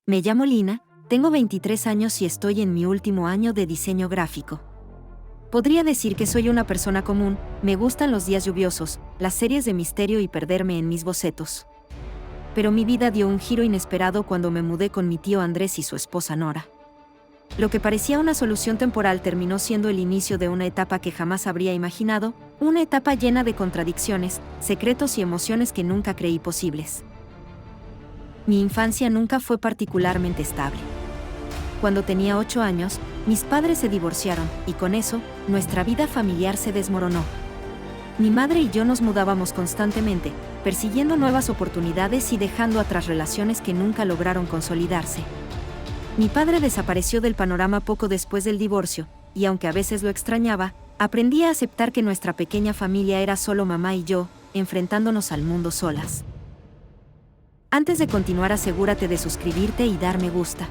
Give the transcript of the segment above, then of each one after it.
Me llamo Lina, tengo 23 años y estoy en mi último año de diseño gráfico. Podría decir que soy una persona común, me gustan los días lluviosos, las series de misterio y perderme en mis bocetos. Pero mi vida dio un giro inesperado cuando me mudé con mi tío Andrés y su esposa Nora. Lo que parecía una solución temporal terminó siendo el inicio de una etapa que jamás habría imaginado, una etapa llena de contradicciones, secretos y emociones que nunca creí posibles. Mi infancia nunca fue particularmente estable. Cuando tenía 8 años, mis padres se divorciaron, y con eso, nuestra vida familiar se desmoronó. Mi madre y yo nos mudábamos constantemente, persiguiendo nuevas oportunidades y dejando atrás relaciones que nunca lograron consolidarse. Mi padre desapareció del panorama poco después del divorcio, y aunque a veces lo extrañaba, aprendí a aceptar que nuestra pequeña familia era solo mamá y yo, enfrentándonos al mundo solas. Antes de continuar, asegúrate de suscribirte y dar me gusta.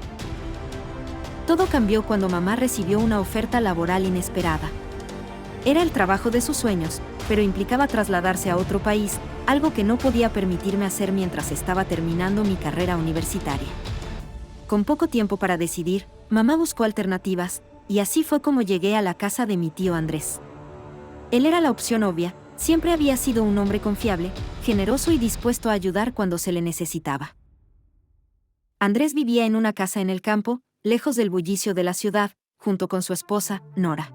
Todo cambió cuando mamá recibió una oferta laboral inesperada. Era el trabajo de sus sueños, pero implicaba trasladarse a otro país, algo que no podía permitirme hacer mientras estaba terminando mi carrera universitaria. Con poco tiempo para decidir, mamá buscó alternativas, y así fue como llegué a la casa de mi tío Andrés. Él era la opción obvia, siempre había sido un hombre confiable, generoso y dispuesto a ayudar cuando se le necesitaba. Andrés vivía en una casa en el campo, lejos del bullicio de la ciudad, junto con su esposa, Nora.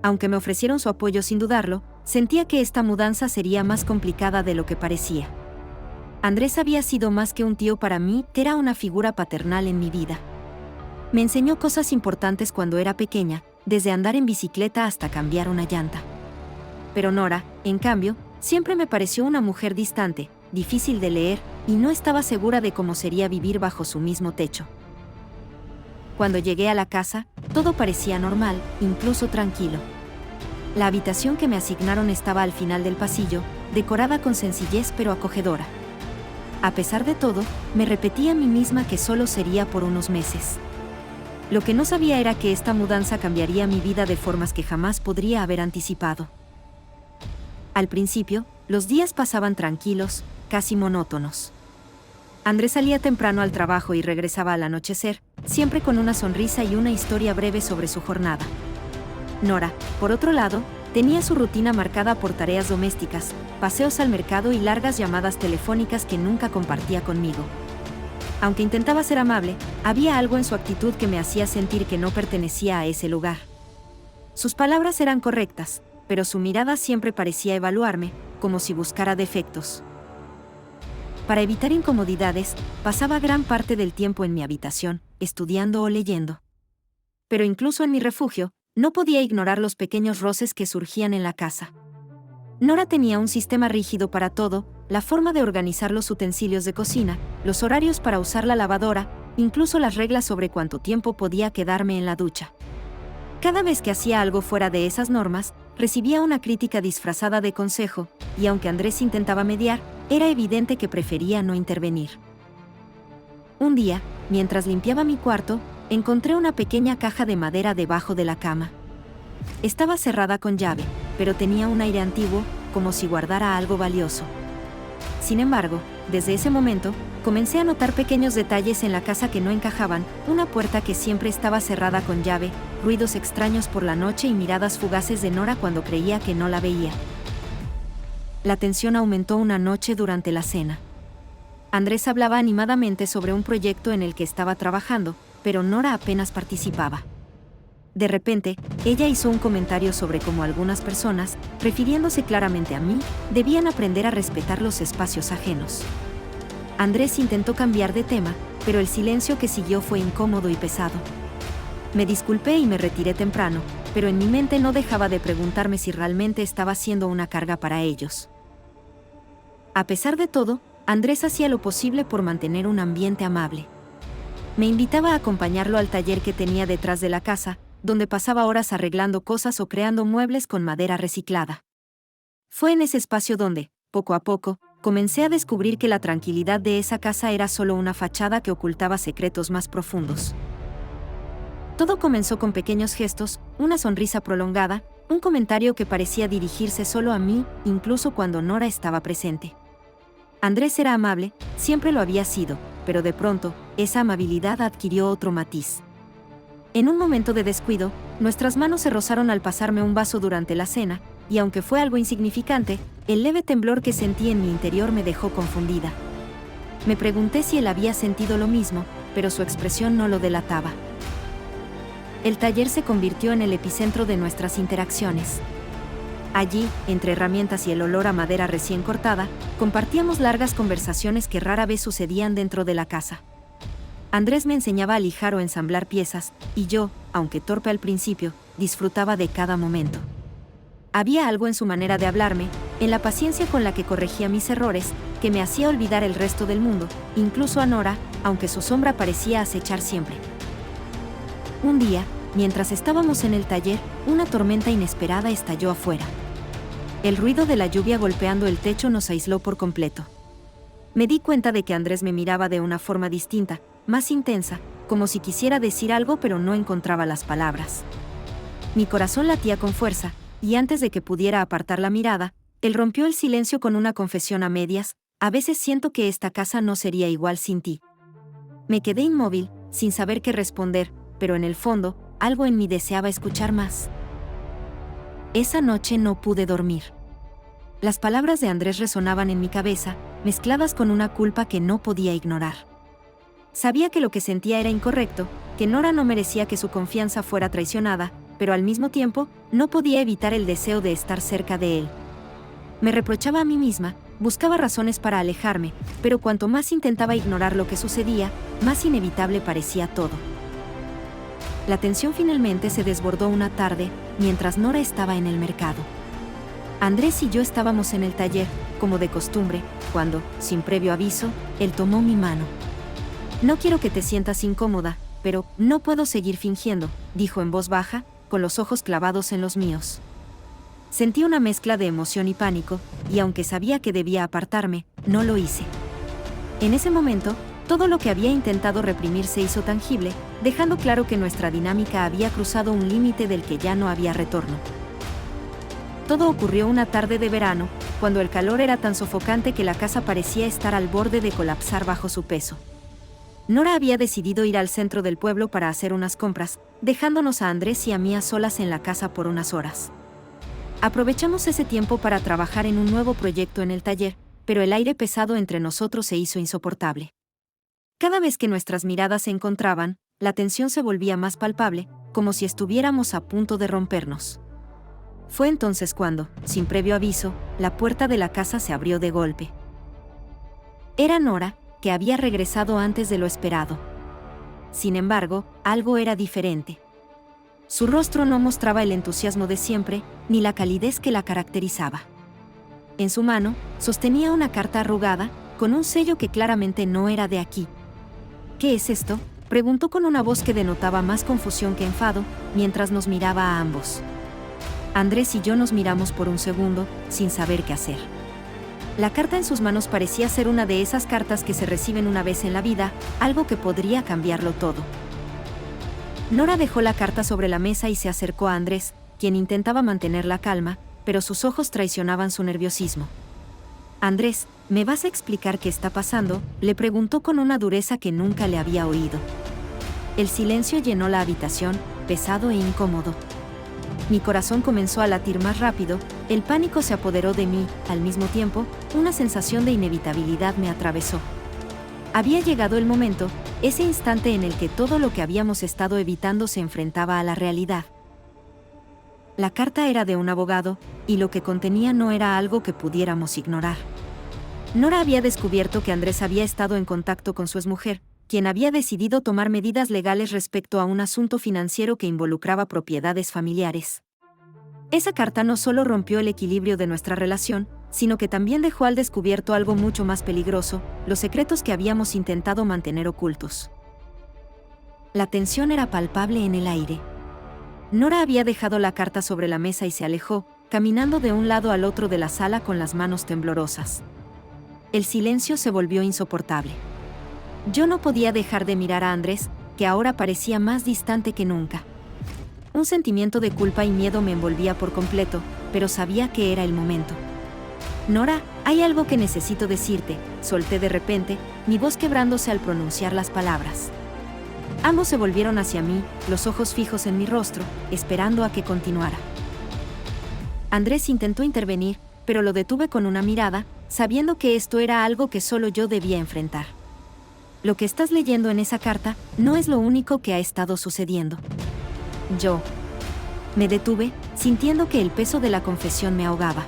Aunque me ofrecieron su apoyo sin dudarlo, sentía que esta mudanza sería más complicada de lo que parecía. Andrés había sido más que un tío para mí, era una figura paternal en mi vida. Me enseñó cosas importantes cuando era pequeña, desde andar en bicicleta hasta cambiar una llanta. Pero Nora, en cambio, siempre me pareció una mujer distante, difícil de leer, y no estaba segura de cómo sería vivir bajo su mismo techo. Cuando llegué a la casa, todo parecía normal, incluso tranquilo. La habitación que me asignaron estaba al final del pasillo, decorada con sencillez pero acogedora. A pesar de todo, me repetí a mí misma que solo sería por unos meses. Lo que no sabía era que esta mudanza cambiaría mi vida de formas que jamás podría haber anticipado. Al principio, los días pasaban tranquilos, casi monótonos. Andrés salía temprano al trabajo y regresaba al anochecer, siempre con una sonrisa y una historia breve sobre su jornada. Nora, por otro lado, tenía su rutina marcada por tareas domésticas, paseos al mercado y largas llamadas telefónicas que nunca compartía conmigo. Aunque intentaba ser amable, había algo en su actitud que me hacía sentir que no pertenecía a ese lugar. Sus palabras eran correctas, pero su mirada siempre parecía evaluarme, como si buscara defectos. Para evitar incomodidades, pasaba gran parte del tiempo en mi habitación, estudiando o leyendo. Pero incluso en mi refugio, no podía ignorar los pequeños roces que surgían en la casa. Nora tenía un sistema rígido para todo, la forma de organizar los utensilios de cocina, los horarios para usar la lavadora, incluso las reglas sobre cuánto tiempo podía quedarme en la ducha. Cada vez que hacía algo fuera de esas normas, recibía una crítica disfrazada de consejo, y aunque Andrés intentaba mediar, era evidente que prefería no intervenir. Un día, mientras limpiaba mi cuarto, encontré una pequeña caja de madera debajo de la cama. Estaba cerrada con llave, pero tenía un aire antiguo, como si guardara algo valioso. Sin embargo, desde ese momento, comencé a notar pequeños detalles en la casa que no encajaban, una puerta que siempre estaba cerrada con llave, ruidos extraños por la noche y miradas fugaces de Nora cuando creía que no la veía. La tensión aumentó una noche durante la cena. Andrés hablaba animadamente sobre un proyecto en el que estaba trabajando, pero Nora apenas participaba. De repente, ella hizo un comentario sobre cómo algunas personas, refiriéndose claramente a mí, debían aprender a respetar los espacios ajenos. Andrés intentó cambiar de tema, pero el silencio que siguió fue incómodo y pesado. Me disculpé y me retiré temprano, pero en mi mente no dejaba de preguntarme si realmente estaba siendo una carga para ellos. A pesar de todo, Andrés hacía lo posible por mantener un ambiente amable. Me invitaba a acompañarlo al taller que tenía detrás de la casa, donde pasaba horas arreglando cosas o creando muebles con madera reciclada. Fue en ese espacio donde, poco a poco, comencé a descubrir que la tranquilidad de esa casa era solo una fachada que ocultaba secretos más profundos. Todo comenzó con pequeños gestos, una sonrisa prolongada, un comentario que parecía dirigirse solo a mí, incluso cuando Nora estaba presente. Andrés era amable, siempre lo había sido, pero de pronto, esa amabilidad adquirió otro matiz. En un momento de descuido, nuestras manos se rozaron al pasarme un vaso durante la cena, y aunque fue algo insignificante, el leve temblor que sentí en mi interior me dejó confundida. Me pregunté si él había sentido lo mismo, pero su expresión no lo delataba. El taller se convirtió en el epicentro de nuestras interacciones. Allí, entre herramientas y el olor a madera recién cortada, compartíamos largas conversaciones que rara vez sucedían dentro de la casa. Andrés me enseñaba a lijar o ensamblar piezas, y yo, aunque torpe al principio, disfrutaba de cada momento. Había algo en su manera de hablarme, en la paciencia con la que corregía mis errores, que me hacía olvidar el resto del mundo, incluso a Nora, aunque su sombra parecía acechar siempre. Un día, mientras estábamos en el taller, una tormenta inesperada estalló afuera. El ruido de la lluvia golpeando el techo nos aisló por completo. Me di cuenta de que Andrés me miraba de una forma distinta, más intensa, como si quisiera decir algo pero no encontraba las palabras. Mi corazón latía con fuerza, y antes de que pudiera apartar la mirada, él rompió el silencio con una confesión a medias: a veces siento que esta casa no sería igual sin ti. Me quedé inmóvil, sin saber qué responder, pero en el fondo, algo en mí deseaba escuchar más. Esa noche no pude dormir. Las palabras de Andrés resonaban en mi cabeza, mezcladas con una culpa que no podía ignorar. Sabía que lo que sentía era incorrecto, que Nora no merecía que su confianza fuera traicionada, pero al mismo tiempo, no podía evitar el deseo de estar cerca de él. Me reprochaba a mí misma, buscaba razones para alejarme, pero cuanto más intentaba ignorar lo que sucedía, más inevitable parecía todo. La tensión finalmente se desbordó una tarde, mientras Nora estaba en el mercado. Andrés y yo estábamos en el taller, como de costumbre, cuando, sin previo aviso, él tomó mi mano. «No quiero que te sientas incómoda, pero no puedo seguir fingiendo», dijo en voz baja, con los ojos clavados en los míos. Sentí una mezcla de emoción y pánico, y aunque sabía que debía apartarme, no lo hice. En ese momento, todo lo que había intentado reprimir se hizo tangible, dejando claro que nuestra dinámica había cruzado un límite del que ya no había retorno. Todo ocurrió una tarde de verano, cuando el calor era tan sofocante que la casa parecía estar al borde de colapsar bajo su peso. Nora había decidido ir al centro del pueblo para hacer unas compras, dejándonos a Andrés y a mí a solas en la casa por unas horas. Aprovechamos ese tiempo para trabajar en un nuevo proyecto en el taller, pero el aire pesado entre nosotros se hizo insoportable. Cada vez que nuestras miradas se encontraban, la tensión se volvía más palpable, como si estuviéramos a punto de rompernos. Fue entonces cuando, sin previo aviso, la puerta de la casa se abrió de golpe. Era Nora, que había regresado antes de lo esperado. Sin embargo, algo era diferente. Su rostro no mostraba el entusiasmo de siempre, ni la calidez que la caracterizaba. En su mano, sostenía una carta arrugada, con un sello que claramente no era de aquí. «¿Qué es esto?», preguntó con una voz que denotaba más confusión que enfado, mientras nos miraba a ambos. Andrés y yo nos miramos por un segundo, sin saber qué hacer. La carta en sus manos parecía ser una de esas cartas que se reciben una vez en la vida, algo que podría cambiarlo todo. Nora dejó la carta sobre la mesa y se acercó a Andrés, quien intentaba mantener la calma, pero sus ojos traicionaban su nerviosismo. «Andrés, ¿me vas a explicar qué está pasando?», le preguntó con una dureza que nunca le había oído. El silencio llenó la habitación, pesado e incómodo. Mi corazón comenzó a latir más rápido, el pánico se apoderó de mí, al mismo tiempo, una sensación de inevitabilidad me atravesó. Había llegado el momento, ese instante en el que todo lo que habíamos estado evitando se enfrentaba a la realidad. La carta era de un abogado, y lo que contenía no era algo que pudiéramos ignorar. Nora había descubierto que Andrés había estado en contacto con su exmujer, quien había decidido tomar medidas legales respecto a un asunto financiero que involucraba propiedades familiares. Esa carta no solo rompió el equilibrio de nuestra relación, sino que también dejó al descubierto algo mucho más peligroso, los secretos que habíamos intentado mantener ocultos. La tensión era palpable en el aire. Nora había dejado la carta sobre la mesa y se alejó, caminando de un lado al otro de la sala con las manos temblorosas. El silencio se volvió insoportable. Yo no podía dejar de mirar a Andrés, que ahora parecía más distante que nunca. Un sentimiento de culpa y miedo me envolvía por completo, pero sabía que era el momento. «Nora», Hay algo que necesito decirte, solté de repente, mi voz quebrándose al pronunciar las palabras. Ambos se volvieron hacia mí, los ojos fijos en mi rostro, esperando a que continuara. Andrés intentó intervenir, pero lo detuve con una mirada, sabiendo que esto era algo que solo yo debía enfrentar. Lo que estás leyendo en esa carta no es lo único que ha estado sucediendo. Yo me detuve, sintiendo que el peso de la confesión me ahogaba.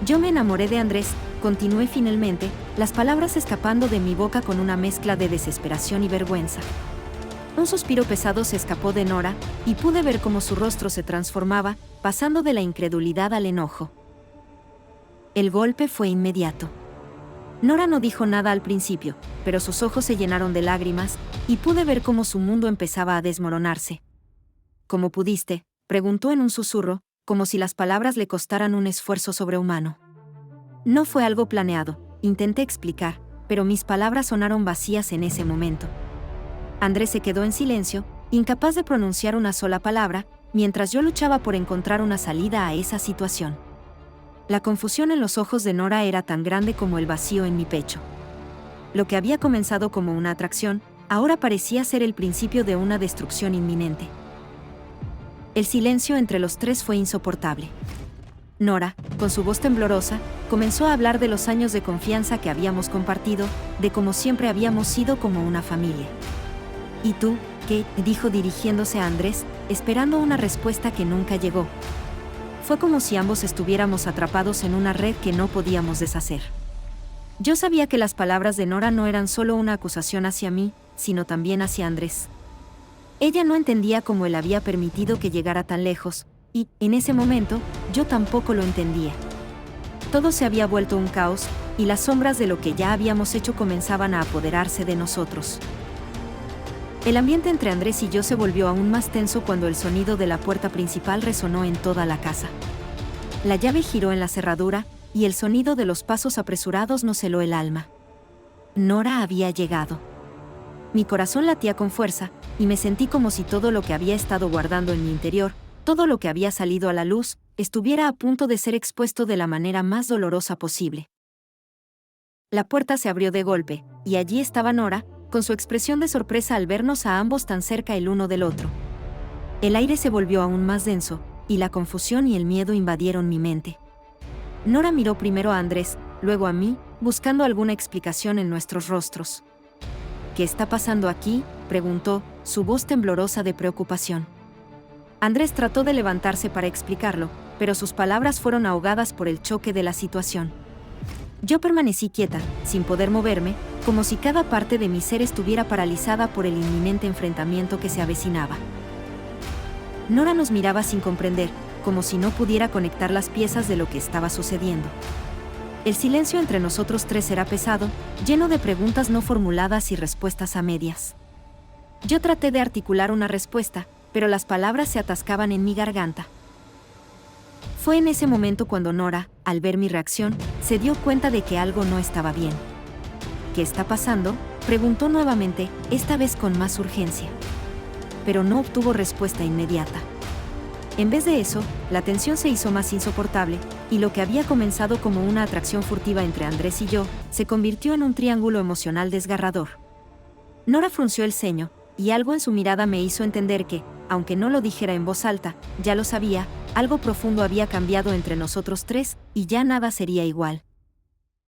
Yo me enamoré de Andrés, continué finalmente, las palabras escapando de mi boca con una mezcla de desesperación y vergüenza. Un suspiro pesado se escapó de Nora, y pude ver cómo su rostro se transformaba, pasando de la incredulidad al enojo. El golpe fue inmediato. Nora no dijo nada al principio, pero sus ojos se llenaron de lágrimas, y pude ver cómo su mundo empezaba a desmoronarse. ¿Cómo pudiste?, preguntó en un susurro, como si las palabras le costaran un esfuerzo sobrehumano. No fue algo planeado, intenté explicar, pero mis palabras sonaron vacías en ese momento. Andrés se quedó en silencio, incapaz de pronunciar una sola palabra, mientras yo luchaba por encontrar una salida a esa situación. La confusión en los ojos de Nora era tan grande como el vacío en mi pecho. Lo que había comenzado como una atracción, ahora parecía ser el principio de una destrucción inminente. El silencio entre los tres fue insoportable. Nora, con su voz temblorosa, comenzó a hablar de los años de confianza que habíamos compartido, de cómo siempre habíamos sido como una familia. ¿Y tú, qué?, dijo dirigiéndose a Andrés, esperando una respuesta que nunca llegó. Fue como si ambos estuviéramos atrapados en una red que no podíamos deshacer. Yo sabía que las palabras de Nora no eran solo una acusación hacia mí, sino también hacia Andrés. Ella no entendía cómo él había permitido que llegara tan lejos, y, en ese momento, yo tampoco lo entendía. Todo se había vuelto un caos, y las sombras de lo que ya habíamos hecho comenzaban a apoderarse de nosotros. El ambiente entre Andrés y yo se volvió aún más tenso cuando el sonido de la puerta principal resonó en toda la casa. La llave giró en la cerradura, y el sonido de los pasos apresurados nos heló el alma. Nora había llegado. Mi corazón latía con fuerza, y me sentí como si todo lo que había estado guardando en mi interior, todo lo que había salido a la luz, estuviera a punto de ser expuesto de la manera más dolorosa posible. La puerta se abrió de golpe, y allí estaba Nora, con su expresión de sorpresa al vernos a ambos tan cerca el uno del otro. El aire se volvió aún más denso, y la confusión y el miedo invadieron mi mente. Nora miró primero a Andrés, luego a mí, buscando alguna explicación en nuestros rostros. ¿Qué está pasando aquí?, preguntó, su voz temblorosa de preocupación. Andrés trató de levantarse para explicarlo, pero sus palabras fueron ahogadas por el choque de la situación. Yo permanecí quieta, sin poder moverme, como si cada parte de mi ser estuviera paralizada por el inminente enfrentamiento que se avecinaba. Nora nos miraba sin comprender, como si no pudiera conectar las piezas de lo que estaba sucediendo. El silencio entre nosotros tres era pesado, lleno de preguntas no formuladas y respuestas a medias. Yo traté de articular una respuesta, pero las palabras se atascaban en mi garganta. Fue en ese momento cuando Nora, al ver mi reacción, se dio cuenta de que algo no estaba bien. ¿Qué está pasando?, preguntó nuevamente, esta vez con más urgencia. Pero no obtuvo respuesta inmediata. En vez de eso, la tensión se hizo más insoportable, y lo que había comenzado como una atracción furtiva entre Andrés y yo, se convirtió en un triángulo emocional desgarrador. Nora frunció el ceño, y algo en su mirada me hizo entender que, aunque no lo dijera en voz alta, ya lo sabía, algo profundo había cambiado entre nosotros tres, y ya nada sería igual.